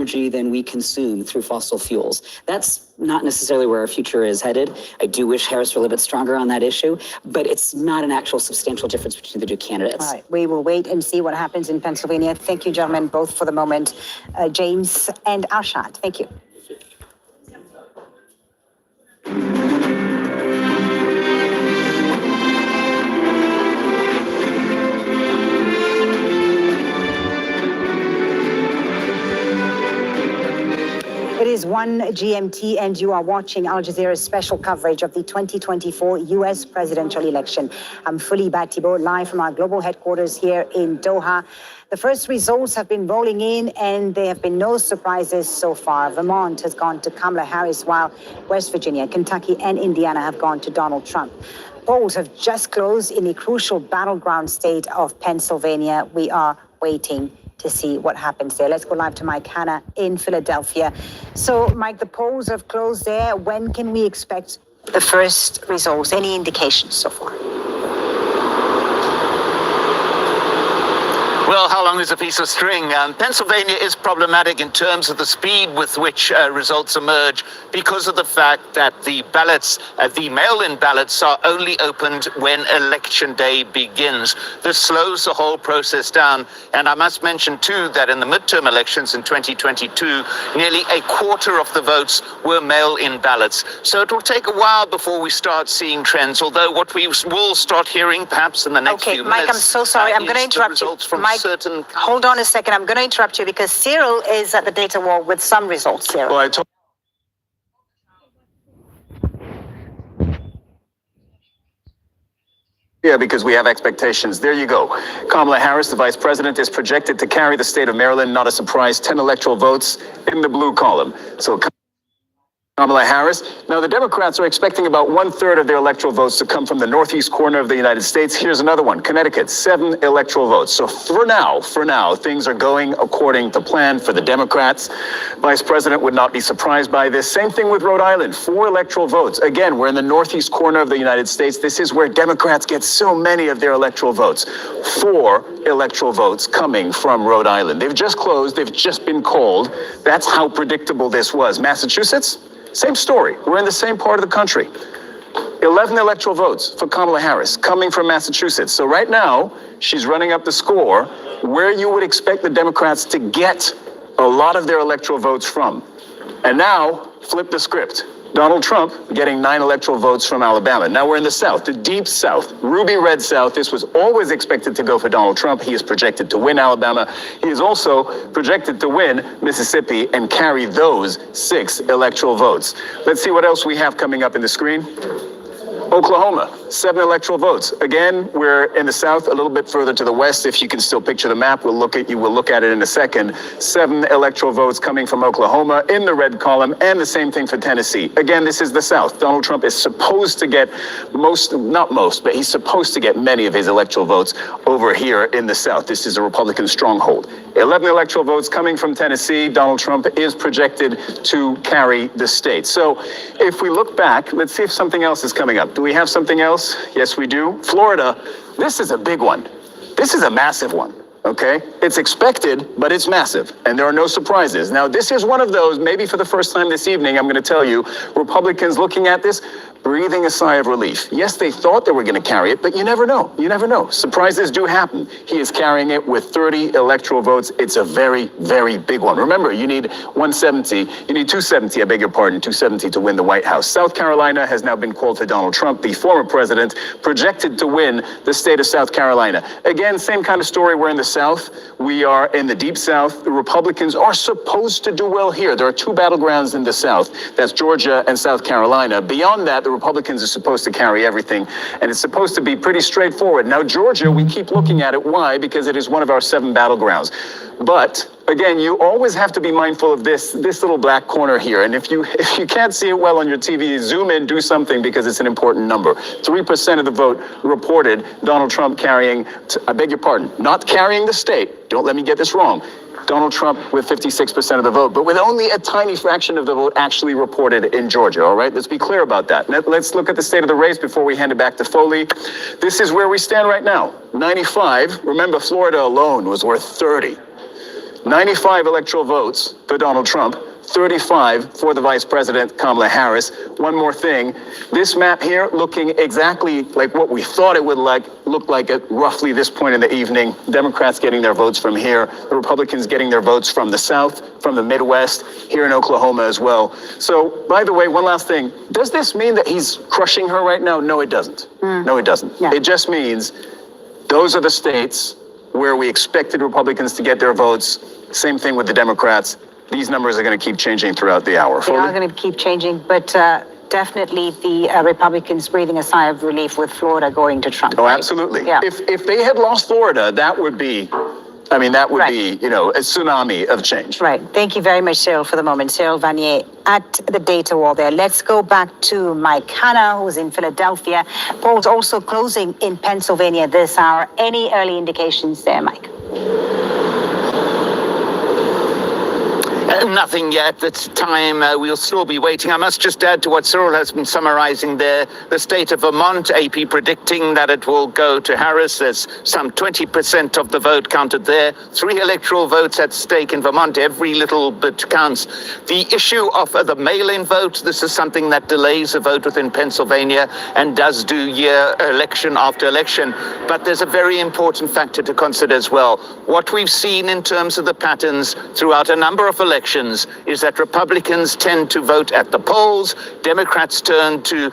energy than we consume through fossil fuels. That's not necessarily where our future is headed. I do wish Harris were a little bit stronger on that issue, but it's not an actual substantial difference between the two candidates. All right, we will wait and see what happens in Pennsylvania. Thank you, gentlemen, both for the moment. James and Arshad, thank you. It is 1 GMT and you are watching Al Jazeera's special coverage of the 2024 US presidential election. I'm Fuli Batibo, live from our global headquarters here in Doha. The first results have been rolling in and there have been no surprises so far. Vermont has gone to Kamala Harris, while West Virginia, Kentucky, and Indiana have gone to Donald Trump. Polls have just closed in the crucial battleground state of Pennsylvania. We are waiting to see what happens there. Let's go live to Mike Hanna in Philadelphia. So, Mike, the polls have closed there. When can we expect the first results? Any indications so far? Well, how long is a piece of string? Pennsylvania is problematic in terms of the speed with which results emerge because of the fact that the ballots, the mail-in ballots, are only opened when election day begins. This slows the whole process down. And I must mention, too, that in the midterm elections in 2022, nearly a quarter of the votes were mail-in ballots. So it will take a while before we start seeing trends, although what we will start hearing perhaps in the next few minutes. Mike, I'm so sorry. I'm going to interrupt you. Mike, hold on a second. I'm going to interrupt you because Cyril is at the data wall with some results. Cyril. Well, yeah, because we have expectations. There you go. Kamala Harris, the vice president, is projected to carry the state of Maryland. Not a surprise, 10 electoral votes in the blue column. So Kamala Harris. Now, the Democrats are expecting about 1/3 of their electoral votes to come from the northeast corner of the United States. Here's another one, Connecticut, 7 electoral votes. So for now, things are going according to plan for the Democrats. Vice President would not be surprised by this. Same thing with Rhode Island, 4 electoral votes. Again, we're in the northeast corner of the United States. This is where Democrats get so many of their electoral votes. 4 electoral votes coming from Rhode Island. They've just closed. They've just been called. That's how predictable this was. Massachusetts? Same story. We're in the same part of the country. 11 electoral votes for Kamala Harris coming from Massachusetts. So right now, she's running up the score where you would expect the Democrats to get a lot of their electoral votes from. And now, flip the script. Donald Trump getting 9 electoral votes from Alabama. Now we're in the South, the deep South, ruby red South. This was always expected to go for Donald Trump. He is projected to win Alabama. He is also projected to win Mississippi and carry those 6 electoral votes. Let's see what else we have coming up in the screen. Oklahoma, 7 electoral votes. Again, we're in the South, a little bit further to the west. If you can still picture the map, we'll look at it in a second. 7 electoral votes coming from Oklahoma in the red column, and the same thing for Tennessee. Again, this is the South. Donald Trump is supposed to get but he's supposed to get many of his electoral votes over here in the South. This is a Republican stronghold. 11 electoral votes coming from Tennessee. Donald Trump is projected to carry the state. So if we look back, let's see if something else is coming up. Do we have something else? Yes, we do. Florida, this is a big one. This is a massive one, okay? It's expected, but it's massive, and there are no surprises. Now, this is one of those, maybe for the first time this evening, I'm going to tell you, Republicans looking at this, breathing a sigh of relief. Yes, they thought they were going to carry it, but you never know. You never know. Surprises do happen. He is carrying it with 30 electoral votes. It's a very, very big one. Remember, you need 270, I beg your pardon, 270 to win the White House. South Carolina has now been called to Donald Trump, the former president, projected to win the state of South Carolina. Again, same kind of story. We're in the South. We are in the deep South. The Republicans are supposed to do well here. There are 2 battlegrounds in the South. That's Georgia and South Carolina. Beyond that, the Republicans are supposed to carry everything, and it's supposed to be pretty straightforward. Now, Georgia, we keep looking at it. Why? Because it is one of our 7 battlegrounds. But again, you always have to be mindful of this little black corner here. And if you can't see it well on your TV, zoom in, do something, because it's an important number. 3% of the vote reported Donald Trump carrying, I beg your pardon, not carrying the state. Don't let me get this wrong. Donald Trump with 56% of the vote, but with only a tiny fraction of the vote actually reported in Georgia, all right? Let's be clear about that. Let's look at the state of the race before we hand it back to Foley. This is where we stand right now. 95, remember Florida alone was worth 30. 95 electoral votes for Donald Trump, 35 for the Vice President, Kamala Harris. One more thing, this map here looking exactly like what we thought it would look like at roughly this point in the evening. Democrats getting their votes from here, the Republicans getting their votes from the South, from the Midwest, here in Oklahoma as well. So, by the way, one last thing, does this mean that he's crushing her right now? No, it doesn't. No, it doesn't. Yeah. It just means those are the states where we expected Republicans to get their votes. Same thing with the Democrats. These numbers are going to keep changing throughout the hour. They are going to keep changing, but definitely the Republicans breathing a sigh of relief with Florida going to Trump. Oh, right? absolutely. Yeah. If they had lost Florida, that would be, that would be, a tsunami of change. Right. Thank you very much, Cyril, for the moment. Cyril Vanier at the data wall there. Let's go back to Mike Hanna, who's in Philadelphia. Polls also closing in Pennsylvania this hour. Any early indications there, Mike? Nothing yet. It's time. We'll still be waiting. I must just add to what Cyril has been summarizing there. The state of Vermont, AP predicting that it will go to Harris. There's some 20% of the vote counted there. 3 electoral votes at stake in Vermont. Every little bit counts. The issue of the mail-in vote, this is something that delays a vote within Pennsylvania and does do year election after election. But there's a very important factor to consider as well. What we've seen in terms of the patterns throughout a number of elections is that Republicans tend to vote at the polls, Democrats turn to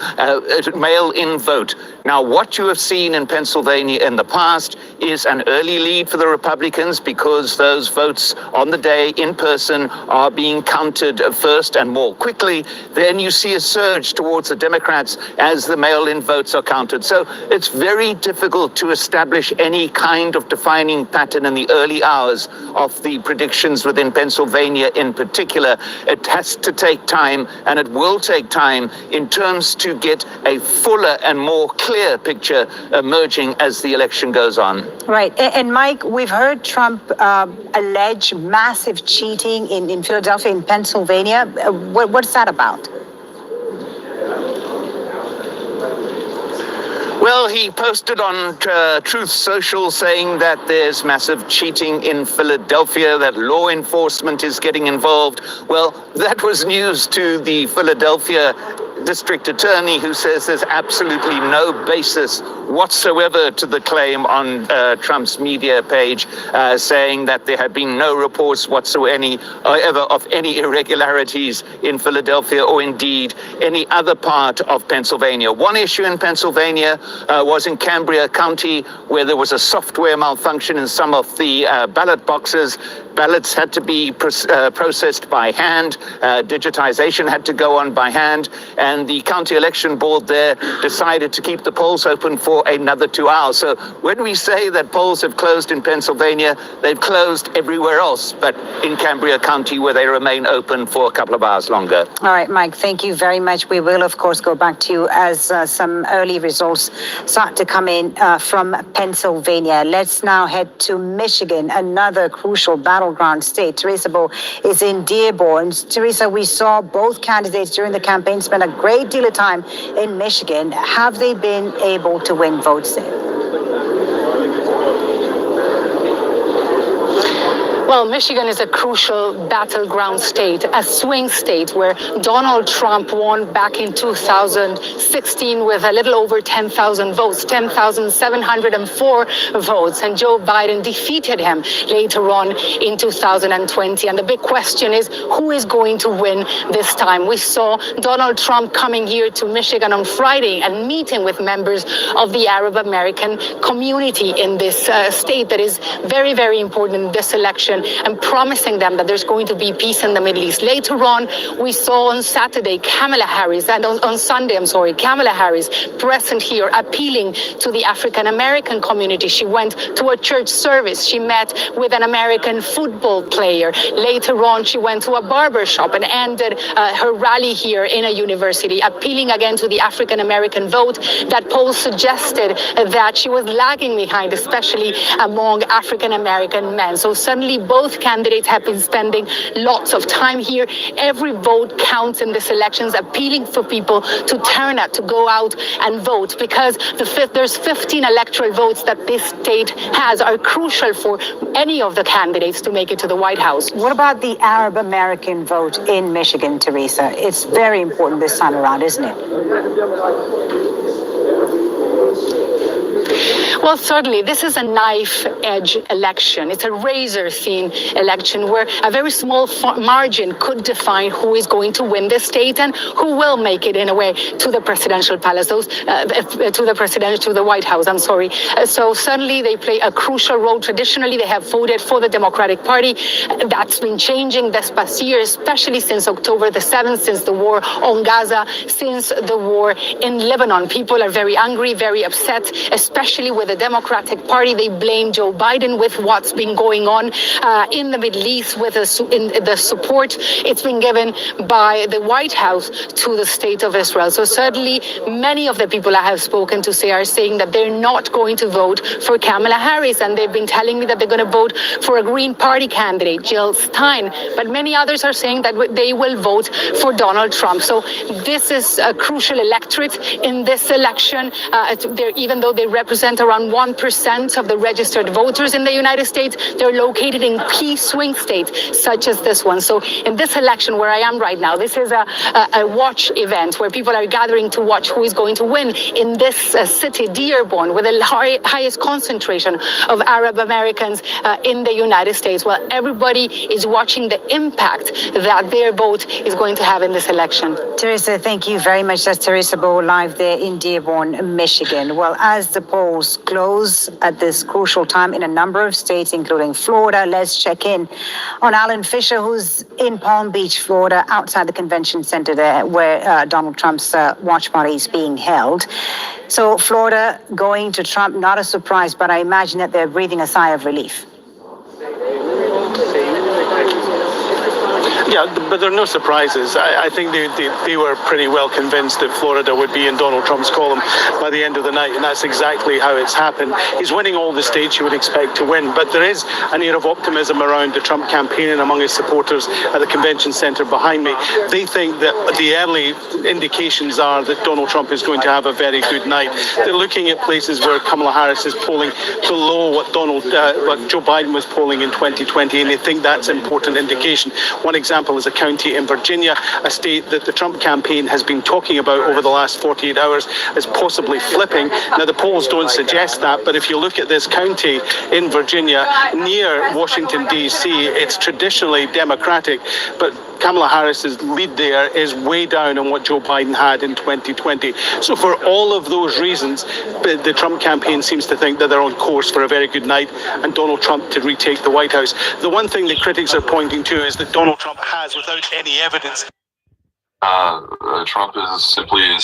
mail-in vote. Now, what you have seen in Pennsylvania in the past is an early lead for the Republicans because those votes on the day in person are being counted first and more quickly. Then you see a surge towards the Democrats as the mail-in votes are counted. So it's very difficult to establish any kind of defining pattern in the early hours of the predictions within Pennsylvania in particular. It has to take time, and it will take time in terms to get a fuller and more clear picture emerging as the election goes on. Right. And Mike, we've heard Trump allege massive cheating in Philadelphia and Pennsylvania. What's that about? Well, he posted on Truth Social saying that there's massive cheating in Philadelphia, that law enforcement is getting involved. Well, that was news to the Philadelphia district attorney, who says there's absolutely no basis whatsoever to the claim on Trump's media page, saying that there had been no reports whatsoever of any irregularities in Philadelphia or indeed any other part of Pennsylvania. One issue in Pennsylvania was in Cambria County, where there was a software malfunction in some of the ballot boxes. Ballots had to be processed by hand. Digitization had to go on by hand. And the county election board there decided to keep the polls open for another 2 hours. So when we say that polls have closed in Pennsylvania, they've closed everywhere else, but in Cambria County, where they remain open for a couple of hours longer. All right, Mike, thank you very much. We will, of course, go back to you as some early results start to come in from Pennsylvania. Let's now head to Michigan, another crucial battleground state. Teresa Bo is in Dearborn. Teresa, we saw both candidates during the campaign spend a great deal of time in Michigan. Have they been able to win votes there? Well, Michigan is a crucial battleground state, a swing state where Donald Trump won back in 2016 with a little over 10,000 votes, 10,704 votes, and Joe Biden defeated him later on in 2020. And the big question is, who is going to win this time? We saw Donald Trump coming here to Michigan on Friday and meeting with members of the Arab American community in this state that is very, very important in this election, and promising them that there's going to be peace in the Middle East. Later on, we saw on Saturday, Kamala Harris, and on Sunday, Kamala Harris present here appealing to the African-American community. She went to a church service. She met with an American football player. Later on, she went to a barber shop and ended her rally here in a university, appealing again to the African-American vote that polls suggested that she was lagging behind, especially among African-American men. So suddenly Both candidates have been spending lots of time here. Every vote counts in this elections, appealing for people to turn out, to go out and vote, because there's 15 electoral votes that this state has are crucial for any of the candidates to make it to the White House. What about the Arab American vote in Michigan, Teresa? It's very important this time around, isn't it? Well, certainly, this is a knife-edge election. It's a razor-thin election where a very small margin could define who is going to win the state and who will make it, in a way, to the presidential palace, to the White House. I'm sorry. So certainly, they play a crucial role. Traditionally, they have voted for the Democratic Party. That's been changing this past year, especially since October the 7th, since the war on Gaza, since the war in Lebanon. People are very angry, very upset, especially with the Democratic Party. They blame Joe Biden with what's been going on in the Middle East, with the support it's been given by the White House to the state of Israel. So certainly many of the people I have spoken to are saying that they're not going to vote for Kamala Harris, and they've been telling me that they're going to vote for a Green Party candidate, Jill Stein. But many others are saying that they will vote for Donald Trump. So this is a crucial electorate in this election. Even though they represent around 1% of the registered voters in the United States, they're located in key swing states such as this one. So in this election where I am right now, this is a watch event where people are gathering to watch who is going to win in this city, Dearborn, with the highest concentration of Arab Americans in the United States. Well, everybody is watching the impact that their vote is going to have in this election. Teresa, thank you very much. That's Teresa Bow live there in Dearborn, Michigan. Well, as the polls close at this crucial time in a number of states, including Florida, let's check in on Alan Fisher, who's in Palm Beach, Florida, outside the convention center there where Donald Trump's watch party is being held. So Florida going to Trump, not a surprise, but I imagine that they're breathing a sigh of relief. Yeah, but there are no surprises. I think they were pretty well convinced that Florida would be in Donald Trump's column by the end of the night, and that's exactly how it's happened. He's winning all the states you would expect to win, but there is an air of optimism around the Trump campaign and among his supporters at the convention center behind me. They think that the early indications are that Donald Trump is going to have a very good night. They're looking at places where Kamala Harris is polling below what Joe Biden was polling in 2020, and they think that's an important indication. One example is a county in Virginia, a state that the Trump campaign has been talking about over the last 48 hours as possibly flipping. Now, the polls don't suggest that, but if you look at this county in Virginia near Washington, D.C., it's traditionally Democratic, but Kamala Harris's lead there is way down on what Joe Biden had in 2020. So for all of those reasons, the Trump campaign seems to think that they're on course for a very good night and Donald Trump to retake the White House. The one thing that critics are pointing to is that Donald Trump has, without any evidence, Trump is simply a